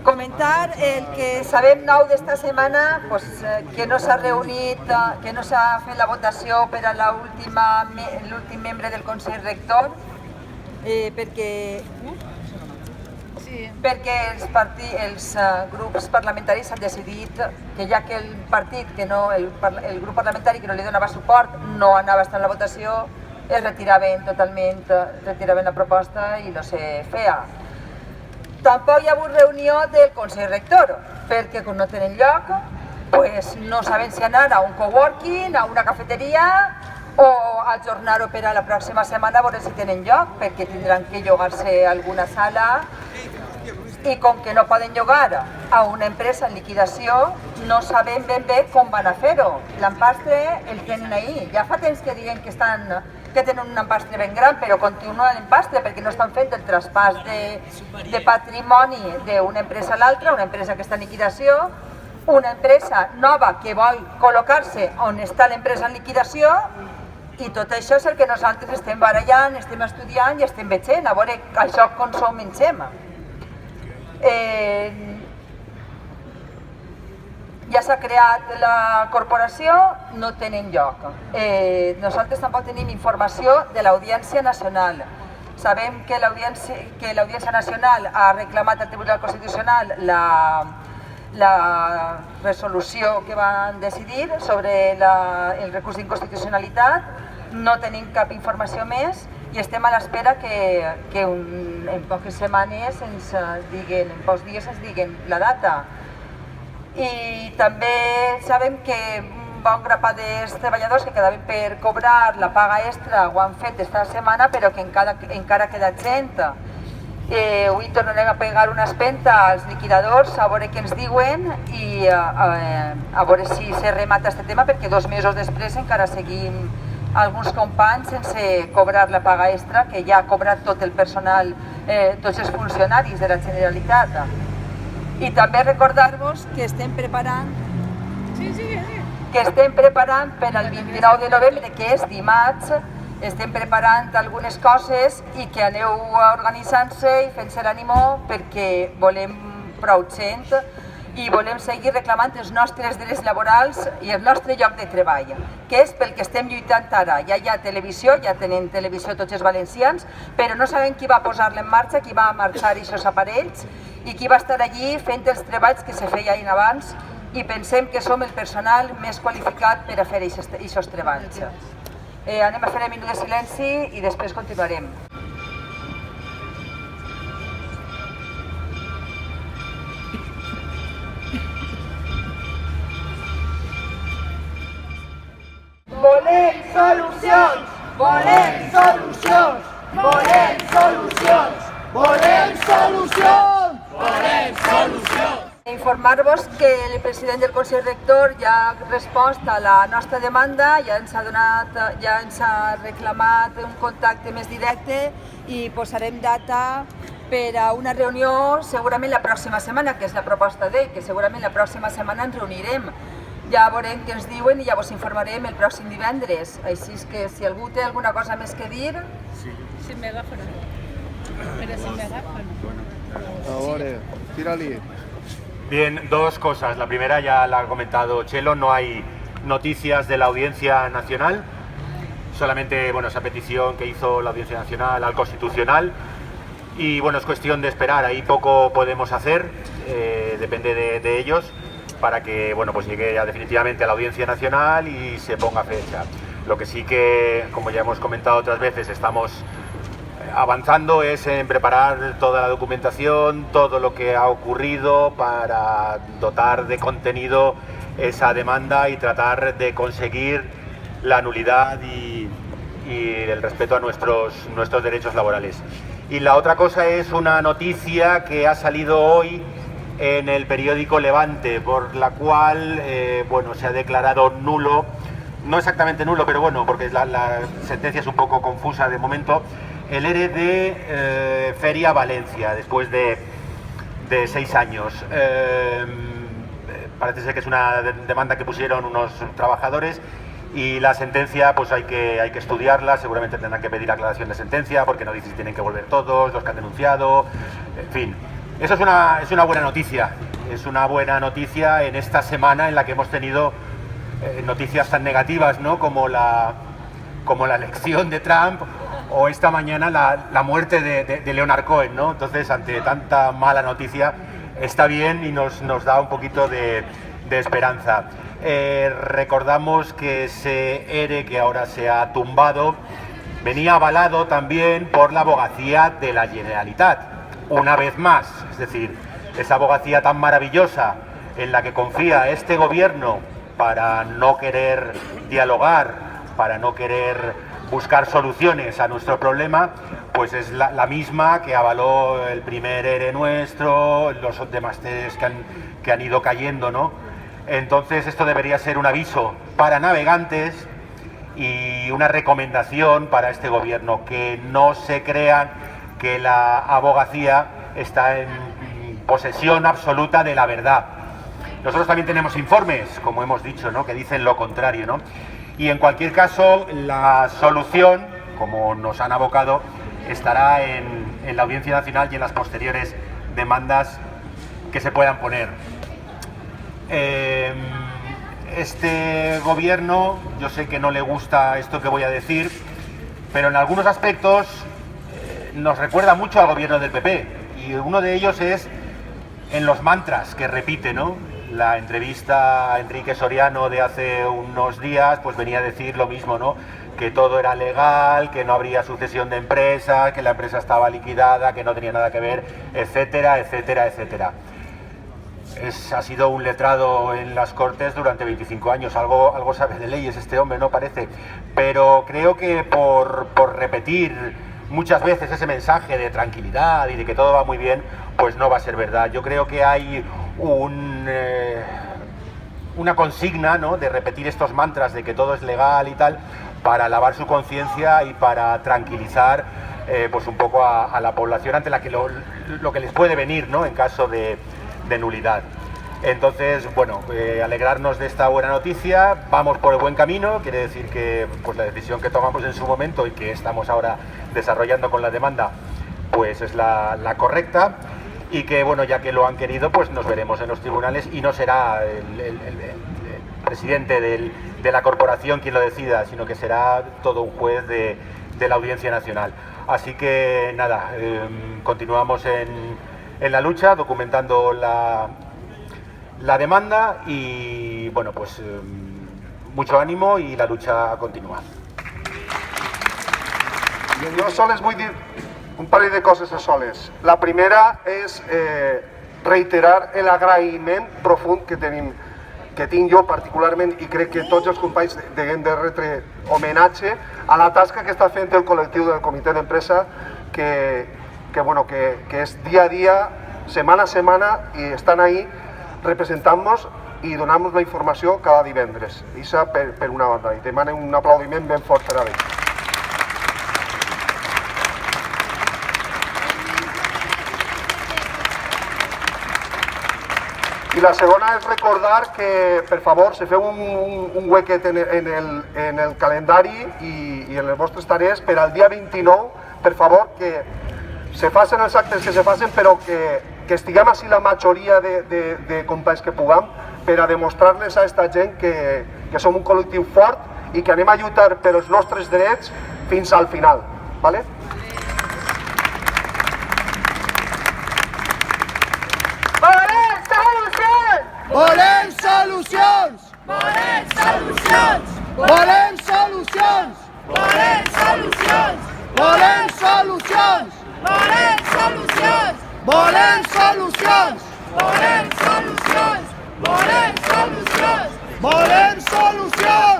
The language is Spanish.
Comentar el que sabem nou d'esta setmana que no s'ha reunit, que no s'ha fet la votació per a l'últim membre del Consell Rector perquè els grups parlamentaris han decidit que ja que el grup parlamentari que no li donava suport no anava a estar en la votació, es retiraven la proposta i no se feia. Tampoc hi ha hagut reunió del Consell Rector, perquè com no tenen lloc, no saben si anar a un coworking, a una cafeteria o ajornar-ho per a la pròxima setmana a veure si tenen lloc, perquè tindran que llogar-se alguna sala i com que no poden llogar a una empresa en liquidació, no sabem ben bé com van a fer-ho. L'empastre el tenen ahí. Ja fa temps que diuen que tenen un empastre ben gran, però continua l'empastre perquè no estan fent el traspàs de patrimoni d'una empresa a l'altra, una empresa que està en liquidació, una empresa nova que vol col·locar-se on està l'empresa en liquidació, i tot això és el que nosaltres estem barallant, estem estudiant i estem veient, a veure això com s'ho mengem. Ja s'ha creat la corporació, no tenen lloc. Nosaltres tampoc tenim informació de l'Audiència Nacional. Sabem que l'Audiència Nacional ha reclamat al Tribunal Constitucional la resolució que van decidir sobre el recurs d'inconstitucionalitat. No tenim cap informació més i estem a l'espera que en poques setmanes ens diguen, en pocs dies ens diguen la data. I també sabem que un bon grapat dels treballadors que quedaven per cobrar la paga extra ho han fet esta setmana, però que encara queda gent. Avui tornarem a pegar una espenta als liquidadors a veure què ens diuen i a veure si se remata aquest tema, perquè 2 mesos després encara seguim alguns companys sense cobrar la paga extra que ja ha cobrat tot el personal, tots els funcionaris de la Generalitat. I també recordar-vos que estem preparant per al 29 de novembre, que és dimarts, estem preparant algunes coses i que aneu organitzant-se i fent-se l'ànimo perquè volem prou gent i volem seguir reclamant els nostres drets laborals i el nostre lloc de treball, que és pel que estem lluitant ara. Ja hi ha televisió, ja tenen televisió tots els valencians, però no sabem qui va posar-la en marxa, qui va marxar aquests aparells i qui va estar allí fent els treballs que se feien abans, i pensem que som el personal més qualificat per a fer aquests treballs. Anem a fer un minut de silenci i després continuarem. Volem solucions! Volem solucions! Volem solucions! Volem solucions! Volem solucions! Informar-vos que el president del Consell Rector ja ha respost a la nostra demanda, ja ens ha reclamat un contacte més directe i posarem data per a una reunió segurament la pròxima setmana, que és la proposta d'ell, que segurament la pròxima setmana ens reunirem. Ja veurem què ens diuen i ja vos informarem el pròxim divendres. Així que si algú té alguna cosa més que dir... Si megáfono. Pero sin megáfono. Ahora, tírale. Bien, 2 cosas. La primera ya la ha comentado Chelo, no hay noticias de la Audiencia Nacional, solamente esa petición que hizo la Audiencia Nacional al Constitucional y es cuestión de esperar, ahí poco podemos hacer, depende de ellos, para que llegue ya definitivamente a la Audiencia Nacional y se ponga fecha. Lo que sí que, como ya hemos comentado otras veces, estamos avanzando es en preparar toda la documentación, todo lo que ha ocurrido para dotar de contenido esa demanda y tratar de conseguir la nulidad y el respeto a nuestros derechos laborales. Y la otra cosa es una noticia que ha salido hoy en el periódico Levante, por la cual se ha declarado nulo, no exactamente nulo, pero porque la sentencia es un poco confusa de momento, el ERE de Feria Valencia, después de 6 años. Parece ser que es una demanda que pusieron unos trabajadores y la sentencia hay que estudiarla, seguramente tendrán que pedir aclaración de sentencia porque no dice si tienen que volver todos los que han denunciado, en fin. Eso es una buena noticia. Es una buena noticia en esta semana en la que hemos tenido noticias tan negativas, ¿no?, como la elección de Trump o esta mañana la muerte de Leonard Cohen, ¿no? Entonces, ante tanta mala noticia, está bien y nos da un poquito de esperanza. Recordamos que ese ERE que ahora se ha tumbado venía avalado también por la abogacía de la Generalitat, una vez más. Es decir, esa abogacía tan maravillosa en la que confía este gobierno para no querer dialogar, para no querer buscar soluciones a nuestro problema, pues es la misma que avaló el primer ERE nuestro, los demás EREs que han ido cayendo, ¿no? Entonces esto debería ser un aviso para navegantes y una recomendación para este gobierno, que no se crean que la abogacía está en posesión absoluta de la verdad. Nosotros también tenemos informes, como hemos dicho, ¿no?, que dicen lo contrario, ¿no? Y en cualquier caso, la solución, como nos han abocado, estará en la Audiencia Nacional y en las posteriores demandas que se puedan poner. Este gobierno, yo sé que no le gusta esto que voy a decir, pero en algunos aspectos nos recuerda mucho al gobierno del PP, y uno de ellos es en los mantras que repite, ¿no? La entrevista a Enrique Soriano de hace unos días pues venía a decir lo mismo, ¿no?, que todo era legal, que no habría sucesión de empresas, que la empresa estaba liquidada, que no tenía nada que ver, etcétera, etcétera, etcétera. Ha sido un letrado en las Cortes durante 25 años, algo sabe de leyes este hombre, no parece, pero creo que por repetir muchas veces ese mensaje de tranquilidad y de que todo va muy bien, pues no va a ser verdad. Yo creo que hay una consigna, ¿no?, de repetir estos mantras de que todo es legal y tal, para lavar su conciencia y para tranquilizar pues un poco a la población ante lo que les puede venir, ¿no?, en caso de nulidad. Entonces, bueno, alegrarnos de esta buena noticia, vamos por el buen camino, quiere decir que pues la decisión que tomamos en su momento y que estamos ahora desarrollando con la demanda, pues es la correcta, y que, bueno, ya que lo han querido, pues nos veremos en los tribunales y no será el presidente de la corporación quien lo decida, sino que será todo un juez de la Audiencia Nacional. Así que nada, continuamos en la lucha, documentando la demanda y, bueno, pues mucho ánimo y la lucha continua. Jo sols vull dir un parell de coses a soles. La primera és reiterar l'agraïment profund que tinc jo particularment, i crec que tots els companys hem de retre homenatge a la tasca que està fent el col·lectiu del comitè d'empresa, que és dia a dia, setmana a setmana, i estan ahí representant-nos i donant-nos la informació cada divendres. Això per una banda, i demanen un aplaudiment ben fort per a ells. I la segona és recordar que, per favor, se feu un huequet en el calendari i en les vostres tarees per al dia 29, per favor, que se facin els actes que se facin, però que estiguem així la majoria de companys que puguem, per a demostrar-les a aquesta gent que som un col·lectiu fort i que anem a lluitar per els nostres drets fins al final. Vale? Volem solucions! Volem solucions! Volem solucions! Volem solucions! Volem solucions! Volem solucions! Volem solucions! Volem solucions! Volem solucions! Volem solucions!